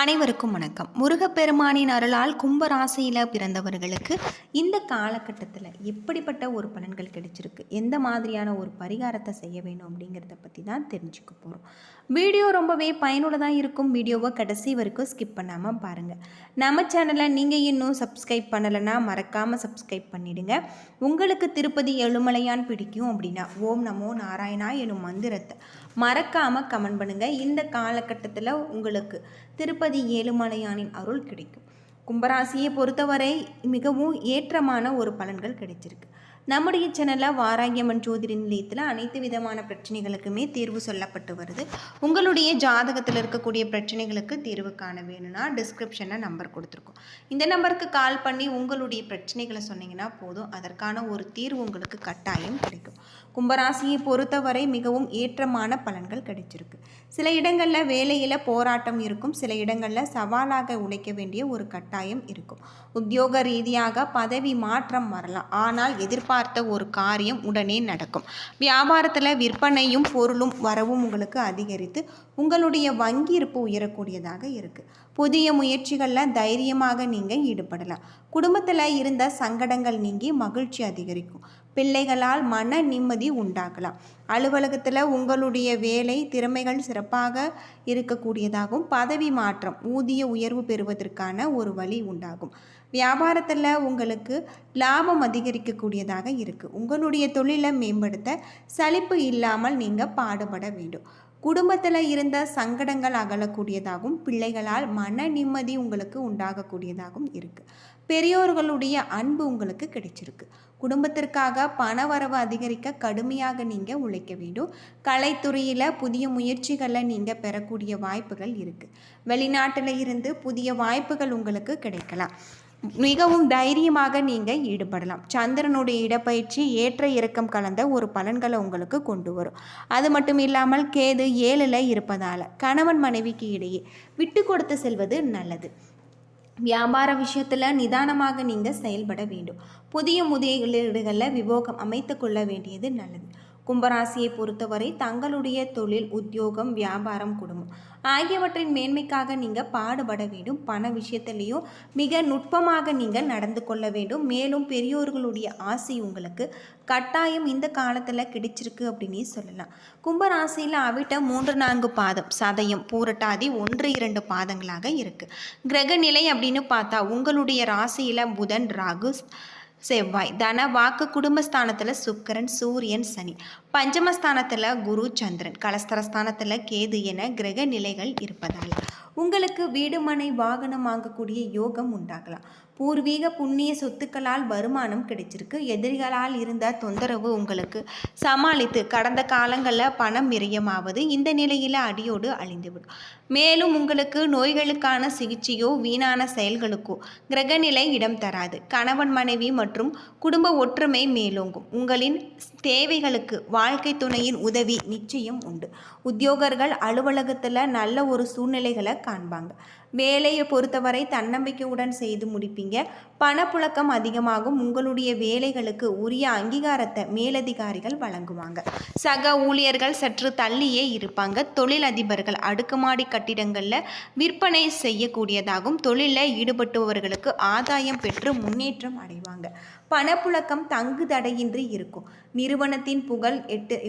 அனைவருக்கும் வணக்கம். முருகப்பெருமானின் அருளால் கும்பராசியில் பிறந்தவர்களுக்கு இந்த காலகட்டத்தில் எப்படிப்பட்ட ஒரு பலன்கள் கிடைச்சிருக்கு, எந்த மாதிரியான ஒரு பரிகாரத்தை செய்ய வேணும் அப்படிங்கிறத பற்றி தான் தெரிஞ்சுக்க போகிறோம். வீடியோ ரொம்பவே பயனுள்ளதாக இருக்கும். வீடியோவை கடைசி வரைக்கும் ஸ்கிப் பண்ணாமல் பாருங்கள். நம்ம சேனலை நீங்கள் இன்னும் சப்ஸ்கிரைப் பண்ணலைன்னா மறக்காமல் சப்ஸ்கிரைப் பண்ணிவிடுங்க. உங்களுக்கு திருப்பதி எழுமலையான் பிடிக்கும் அப்படின்னா ஓம் நமோ நாராயணா எனும் மந்திரத்தை மறக்காமல் கமெண்ட் பண்ணுங்கள். இந்த காலகட்டத்தில் உங்களுக்கு திருப்பதி ஏழுமலையானின் அருள் கிடைக்கும். கும்பராசியை பொறுத்தவரை மிகவும் ஏற்றமான ஒரு பலன்கள் கிடைச்சிருக்கு. நம்முடைய சேனலில் வாராகியம்மன் ஜோதிட நிலையத்தில் அனைத்து விதமான பிரச்சனைகளுக்குமே தீர்வு சொல்லப்பட்டு வருது. உங்களுடைய ஜாதகத்தில் இருக்கக்கூடிய பிரச்சனைகளுக்கு தீர்வு காண வேணும்னா டிஸ்கிரிப்ஷனில் நம்பர் கொடுத்துருக்கோம். இந்த நம்பருக்கு கால் பண்ணி உங்களுடைய பிரச்சனைகளை சொன்னீங்கன்னா போதும், அதற்கான ஒரு தீர்வு உங்களுக்கு கட்டாயம் கிடைக்கும். கும்பராசியை பொறுத்தவரை மிகவும் ஏற்றமான பலன்கள் கிடைச்சிருக்கு. சில இடங்களில் வேலையில் போராட்டம் இருக்கும், சில இடங்களில் சவாலாக உழைக்க வேண்டிய ஒரு கட்டாயம் இருக்கும். உத்தியோக ரீதியாக பதவி மாற்றம் வரலாம், ஆனால் எதிர்பார்த்த ஒரு காரியம் உடனே நடக்கும். வியாபாரத்தில் விற்பனையும் பொருளும் வரவும் உங்களுக்கு அதிகரித்து உங்களுடைய வங்கி இருப்பு உயரக்கூடியதாக இருக்குது. புதிய முயற்சிகளில் தைரியமாக நீங்கள் ஈடுபடலாம். குடும்பத்தில் இருந்த சங்கடங்கள் நீங்கி மகிழ்ச்சி அதிகரிக்கும். பிள்ளைகளால் மன நிம்மதி உண்டாகலாம். அலுவலகத்தில் உங்களுடைய வேலை திறமைகள் சிறப்பாக இருக்கக்கூடியதாகவும் பதவி மாற்றம் ஊதிய உயர்வு பெறுவதற்கான ஒரு வழி உண்டாகும். வியாபாரத்தில் உங்களுக்கு லாபம் அதிகரிக்கக்கூடியதாக இருக்குது. உங்களுடைய தொழிலை மேம்படுத்த சலிப்பு இல்லாமல் நீங்கள் பாடுபட வேண்டும். குடும்பத்தில் இருந்த சங்கடங்கள் அகலக்கூடியதாகவும் பிள்ளைகளால் மன நிம்மதி உங்களுக்கு உண்டாகக்கூடியதாகவும் இருக்குது. பெரியோர்களுடைய அன்பு உங்களுக்கு கிடைச்சிருக்கு. குடும்பத்திற்காக பணவரவு அதிகரிக்க கடுமையாக நீங்கள் உழைக்க வேண்டும். கலைத்துறையில் புதிய முயற்சிகளை நீங்கள் பெறக்கூடிய வாய்ப்புகள் இருக்குது. வெளிநாட்டில் இருந்து புதிய வாய்ப்புகள் உங்களுக்கு கிடைக்கலாம். மிகவும் தைரியமாக நீங்கள் ஈடுபடலாம். சந்திரனுடைய இடப்பயிற்சி ஏற்ற இறக்கம் கலந்த ஒரு பலன்களை உங்களுக்கு கொண்டு வரும். அது மட்டும் இல்லாமல் கேது 7ல் இருப்பதால் கணவன் மனைவிக்கு இடையே விட்டு கொடுத்து செல்வது நல்லது. வியாபார விஷயத்தில் நிதானமாக நீங்கள் செயல்பட வேண்டும். புதிய முதலீடுகளில் விவோகம் அமைத்து கொள்ள வேண்டியது நல்லது. கும்பராசியை பொறுத்தவரை தங்களுடைய தொழில், உத்தியோகம், வியாபாரம், குடும்பம் ஆகியவற்றின் மேன்மைக்காக நீங்கள் பாடுபட வேண்டும். பண விஷயத்திலையும் மிக நுட்பமாக நீங்கள் நடந்து கொள்ள வேண்டும். மேலும் பெரியோர்களுடைய ஆசை உங்களுக்கு கட்டாயம் இந்த காலத்தில் கிடைச்சிருக்கு அப்படின்னே சொல்லலாம். கும்பராசியில் அவிட்டம் 3-4 பாதம், சதயம், பூரட்டாதி 1-2 பாதங்களாக இருக்குது. கிரக நிலை அப்படின்னு பார்த்தா உங்களுடைய ராசியில் புதன், ராகு, செவ்வாய், தன வாக்கு குடும்பஸ்தானத்தில் சுக்கிரன், சூரியன், சனி, பஞ்சமஸ்தானத்தில் குரு, சந்திரன், கலஸ்தரஸ்தானத்தில் கேது என கிரக நிலைகள் இருப்பதால் உங்களுக்கு வீடு, மனை, வாகனம் வாங்கக்கூடிய யோகம் உண்டாகலாம். பூர்வீக புண்ணிய சொத்துக்களால் வருமானம் கிடைச்சிருக்கு. எதிரிகளால் இருந்த தொந்தரவு உங்களுக்கு சமாளித்து கடந்த காலங்களில் பணம் விரயமாவது இந்த நிலையில் அடியோடு அழிந்துவிடும். மேலும் உங்களுக்கு நோய்களுக்கான சிகிச்சையோ வீணான செயல்களுக்கோ கிரகநிலை இடம் தராது. கணவன் மனைவி மற்றும் குடும்ப ஒற்றுமை மேலோங்கும். உங்களின் தேவைகளுக்கு வாழ்க்கை துணையின் உதவி நிச்சயம் உண்டு. உத்தியோகர்கள் அலுவலகத்தில் நல்ல ஒரு சூழ்நிலைகளை காண்பாங்க. வேலையை பொறுத்தவரை தன்னம்பிக்கையுடன் செய்து முடிப்பீங்க. பணப்புழக்கம் அதிகமாகும். உங்களுடைய வேலைகளுக்கு உரிய அங்கீகாரத்தை மேலதிகாரிகள் வழங்குவாங்க. சக ஊழியர்கள் சற்று தள்ளியே இருப்பாங்க. தொழிலதிபர்கள் அடுக்குமாடி கட்டிடங்களில் விற்பனை செய்யக்கூடியதாகும். தொழிலில் ஈடுபட்டுபவர்களுக்கு ஆதாயம் பெற்று முன்னேற்றம் அடைவாங்க. பணப்புழக்கம் தங்கு தடையின்றி இருக்கும். நிறுவனத்தின் புகழ்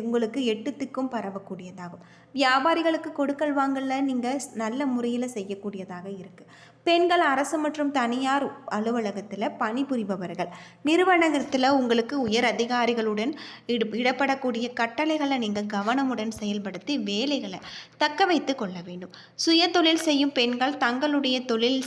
உங்களுக்கு 8 திக்கும் பரவக்கூடியதாகும். வியாபாரிகளுக்கு கொடுக்கல் வாங்கல நீங்கள் நல்ல முறையில் செய்யக்கூடியதாக இருக்குது. பெண்கள் அரசு மற்றும் தனியார் அலுவலகத்தில் பணிபுரிபவர்கள் நிறுவனத்தில் உங்களுக்கு உயர் அதிகாரிகளுடன் இடப்படக்கூடிய கட்டளைகளை நீங்கள் கவனமுடன் செயல்படுத்தி வேலைகளை தக்க வைத்து கொள்ள வேண்டும். சுய தொழில் செய்யும் பெண்கள் தங்களுடைய தொழில்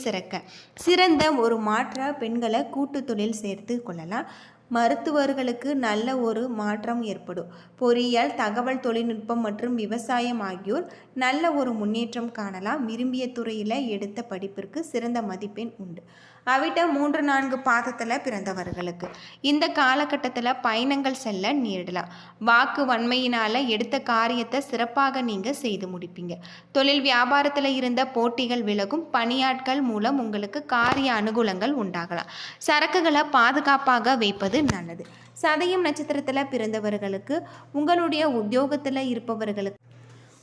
சிறந்த ஒரு மாற்ற பெண்களை கூட்டு தொழில் சேர்த்து கொள்ளலாம். மருத்துவர்களுக்கு நல்ல ஒரு மாற்றம் ஏற்படும். பொறியியல், தகவல் தொழில்நுட்பம் மற்றும் விவசாயம் ஆகியோர் நல்ல ஒரு முன்னேற்றம் காணலாம். விரும்பிய துறையில் எடுத்த படிப்பிற்கு சிறந்த மதிப்பெண் உண்டு. அவிட்டம் 3-4 பாதத்தில் பிறந்தவர்களுக்கு இந்த காலகட்டத்தில் பயணங்கள் செல்ல நேரிடலாம். வாக்கு வன்மையினால் எடுத்த காரியத்தை சிறப்பாக நீங்கள் செய்து முடிப்பீங்க. தொழில் வியாபாரத்தில் இருந்த போட்டிகள் விலகும். பணியாட்கள் மூலம் உங்களுக்கு காரிய அனுகூலங்கள் உண்டாகலாம். சரக்குகளை பாதுகாப்பாக வைப்பது நல்லது. சதயம் நட்சத்திரத்தில் பிறந்தவர்களுக்கு உங்களுடைய உத்தியோகத்தில் இருப்பவர்களுக்கு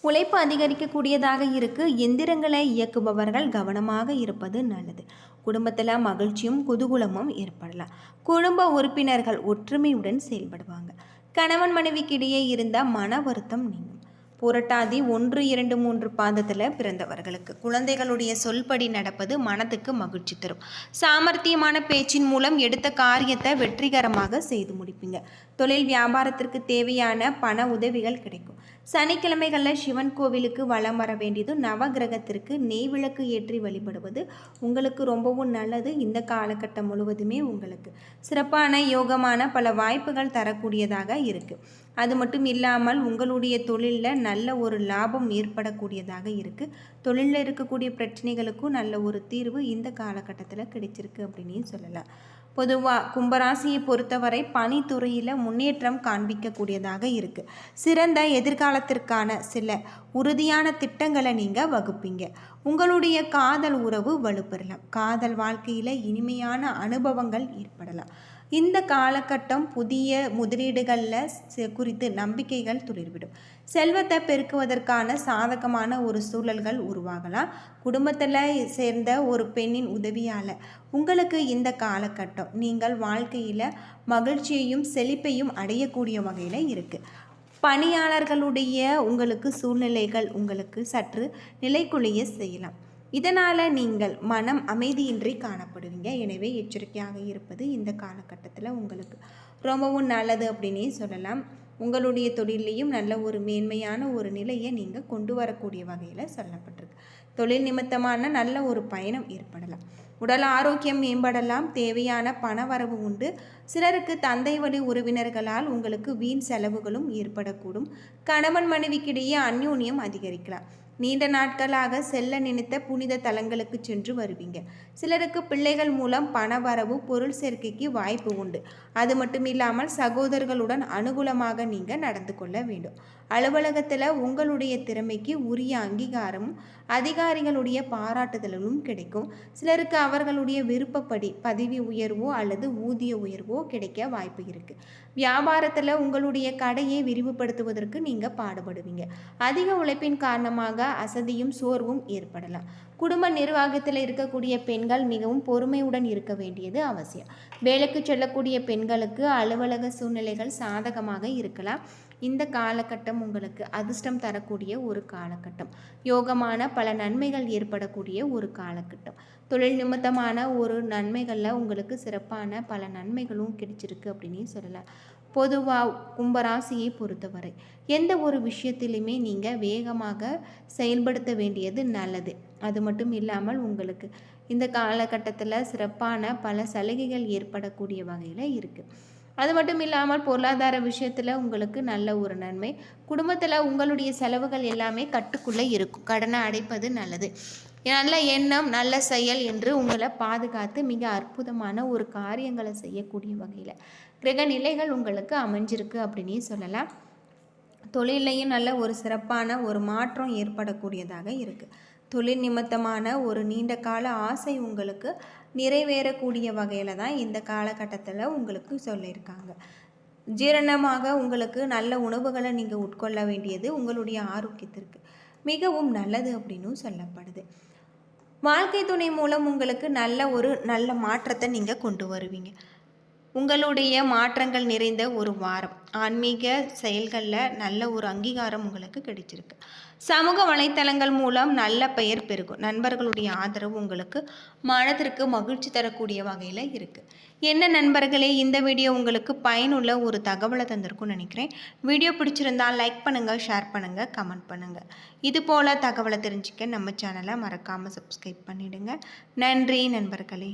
உழைப்பு அதிகரிக்கக்கூடியதாக இருக்குது. எந்திரங்களை இயக்குபவர்கள் கவனமாக இருப்பது நல்லது. குடும்பத்தில் மகிழ்ச்சியும் குதூகலமும் ஏற்படலாம். குடும்ப உறுப்பினர்கள் ஒற்றுமையுடன் செயல்படுவாங்க. கணவன் மனைவிக்கிடையே இருந்த மன வருத்தம் நீங்கும். புரட்டாதி 1, 2, 3 பாதத்தில் பிறந்தவர்களுக்கு குழந்தைகளுடைய சொல்படி நடப்பது மனதுக்கு மகிழ்ச்சி தரும். சாமர்த்தியமான பேச்சின் மூலம் எடுத்த காரியத்தை வெற்றிகரமாக செய்து முடிப்பீங்க. தொழில் வியாபாரத்திற்கு தேவையான பண உதவிகள் கிடைக்கும். சனிக்கிழமைகளில் சிவன் கோவிலுக்கு வலம் வர வேண்டியது, நவகிரகத்திற்கு நெய் விளக்கு ஏற்றி வழிபடுவது உங்களுக்கு ரொம்பவும் நல்லது. இந்த காலகட்டம் முழுவதுமே உங்களுக்கு சிறப்பான யோகமான பல வாய்ப்புகள் தரக்கூடியதாக இருக்குது. அது மட்டும் இல்லாமல் உங்களுடைய தொழிலில் நல்ல ஒரு லாபம் ஏற்படக்கூடியதாக இருக்குது. தொழிலில் இருக்கக்கூடிய பிரச்சனைகளுக்கும் நல்ல ஒரு தீர்வு இந்த காலகட்டத்தில் கிடைச்சிருக்கு அப்படின்னு சொல்லலாம். பொதுவாக கும்பராசியை பொறுத்தவரை பணித்துறையில் முன்னேற்றம் காண்பிக்கக்கூடியதாக இருக்குது. சிறந்த எதிர்காலத்திற்கான சில உறுதியான திட்டங்களை நீங்கள் வகுப்பீங்க. உங்களுடைய காதல் உறவு வலுப்பெறலாம். காதல் வாழ்க்கையில் இனிமையான அனுபவங்கள் ஏற்படலாம். இந்த காலகட்டம் புதிய முதலீடுகளில் குறித்து நம்பிக்கைகள் துளிர்விடும். செல்வத்தை பெருக்குவதற்கான சாதகமான ஒரு சூழல்கள் உருவாகலாம். குடும்பத்தில் சேர்ந்த ஒரு பெண்ணின் உதவியால் உங்களுக்கு இந்த காலகட்டம் நீங்கள் வாழ்க்கையில் மகிழ்ச்சியையும் செழிப்பையும் அடையக்கூடிய வகையில் இருக்குது. பணியாளர்களுடைய உங்களுக்கு சூழ்நிலைகள் உங்களுக்கு சற்று நிலைக்குலைய செய்யலாம். இதனால் நீங்கள் மனம் அமைதியின்றி காணப்படுவீங்க. எனவே எச்சரிக்கையாக இருப்பது இந்த காலகட்டத்தில் உங்களுக்கு ரொம்பவும் நல்லது அப்படின்னே சொல்லலாம். உங்களுடைய தொழிலையும் நல்ல ஒரு மேன்மையான ஒரு நிலையை நீங்கள் கொண்டு வரக்கூடிய வகையில் சொல்லப்பட்டிருக்கு. தொழில் நிமித்தமான நல்ல ஒரு பயணம் ஏற்படலாம். உடல் ஆரோக்கியம் மேம்படலாம். தேவையான பணவரவு உண்டு. சிலருக்கு தந்தை வழி உறவினர்களால் உங்களுக்கு வீண் செலவுகளும் ஏற்படக்கூடும். கணவன் மனைவிக்கிடையே அந்யோன்யம் அதிகரிக்கலாம். நீண்ட நாட்களாக செல்ல நினைத்த புனித தலங்களுக்கு சென்று வருவீங்க. சிலருக்கு பிள்ளைகள் மூலம் பணவரவு பொருள் சேர்க்கைக்கு வாய்ப்பு உண்டு. அது மட்டும் இல்லாமல் சகோதரர்களுடன் அனுகூலமாக நீங்கள் நடந்து கொள்ள வேண்டும். அலுவலகத்தில் உங்களுடைய திறமைக்கு உரிய அங்கீகாரமும் அதிகாரிகளுடைய பாராட்டுதலும் கிடைக்கும். சிலருக்கு அவர்களுடைய விருப்பப்படி பதவி உயர்வோ அல்லது ஊதிய உயர்வோ கிடைக்க வாய்ப்பு இருக்குது. வியாபாரத்தில் உங்களுடைய கடையை விரிவுபடுத்துவதற்கு நீங்கள் பாடுபடுவீங்க. அதிக உழைப்பின் காரணமாக அசதியும் சோர்வும் ஏற்படலாம். குடும்ப நிர்வாகத்தில் இருக்கக்கூடிய பெண்கள் மிகவும் பொறுமையுடன் இருக்க வேண்டியது அவசியம். வேலைக்கு செல்லக்கூடிய பெண்களுக்கு அலுவலக சூழ்நிலைகள் சாதகமாக இருக்கலாம். இந்த காலகட்டம் உங்களுக்கு அதிர்ஷ்டம் தரக்கூடிய ஒரு காலகட்டம். யோகமான பல நன்மைகள் ஏற்படக்கூடிய ஒரு காலகட்டம். தொழில் நிமித்தமான ஒரு நன்மைகளில் உங்களுக்கு சிறப்பான பல நன்மைகளும் கிடைச்சிருக்கு அப்படின்னு சொல்லலாம். பொதுவாக கும்பராசியை பொறுத்தவரை எந்த ஒரு விஷயத்திலுமே நீங்கள் வேகமாக செயல்படுத்த வேண்டியது நல்லது. அது மட்டும் இல்லாமல் உங்களுக்கு இந்த காலகட்டத்தில் சிறப்பான பல சலுகைகள் ஏற்படக்கூடிய வகையில் இருக்குது. அது மட்டும் இல்லாமல் பொருளாதார விஷயத்தில் உங்களுக்கு நல்ல ஒரு நன்மை. குடும்பத்தில் உங்களுடைய செலவுகள் எல்லாமே கட்டுக்குள்ளே இருக்கும். கடனை அடைப்பது நல்லது. நல்ல எண்ணம் நல்ல செயல் என்று உங்களை பாதுகாத்து மிக அற்புதமான ஒரு காரியங்களை செய்யக்கூடிய வகையில் கிரக நிலைகள் உங்களுக்கு அமைஞ்சிருக்கு அப்படின்னே சொல்லலாம். தொழிலையும் நல்ல ஒரு சிறப்பான ஒரு மாற்றம் ஏற்படக்கூடியதாக இருக்குது. தொழில் நிமித்தமான ஒரு நீண்ட கால ஆசை உங்களுக்கு நிறைவேறக்கூடிய வகையில் தான் இந்த காலகட்டத்தில் உங்களுக்கு சொல்லியிருக்காங்க. ஜீரணமாக உங்களுக்கு நல்ல உணவுகளை நீங்கள் உட்கொள்ள வேண்டியது உங்களுடைய ஆரோக்கியத்திற்கு மிகவும் நல்லது அப்படின்னும் சொல்லப்படுது. வாழ்க்கை துணை மூலம் உங்களுக்கு நல்ல மாற்றத்தை நீங்கள் கொண்டு வருவீங்க. உங்களுடைய மாற்றங்கள் நிறைந்த ஒரு வாரம். ஆன்மீக செயல்களில் நல்ல ஒரு அங்கீகாரம் உங்களுக்கு கிடைச்சிருக்கு. சமூக வலைத்தளங்கள் மூலம் நல்ல பெயர் பெருகும். நண்பர்களுடைய ஆதரவு உங்களுக்கு மனதிற்கு மகிழ்ச்சி தரக்கூடிய வகையில் இருக்குது. என்ன நண்பர்களே, இந்த வீடியோ உங்களுக்கு பயனுள்ள ஒரு தகவலை தந்திருக்கும்னு நினைக்கிறேன். வீடியோ பிடிச்சிருந்தால் லைக் பண்ணுங்கள், ஷேர் பண்ணுங்கள், கமெண்ட் பண்ணுங்கள். இது போல் தகவலை தெரிஞ்சுக்க நம்ம சேனலை மறக்காமல் சப்ஸ்கிரைப் பண்ணிவிடுங்க. நன்றி நண்பர்களே.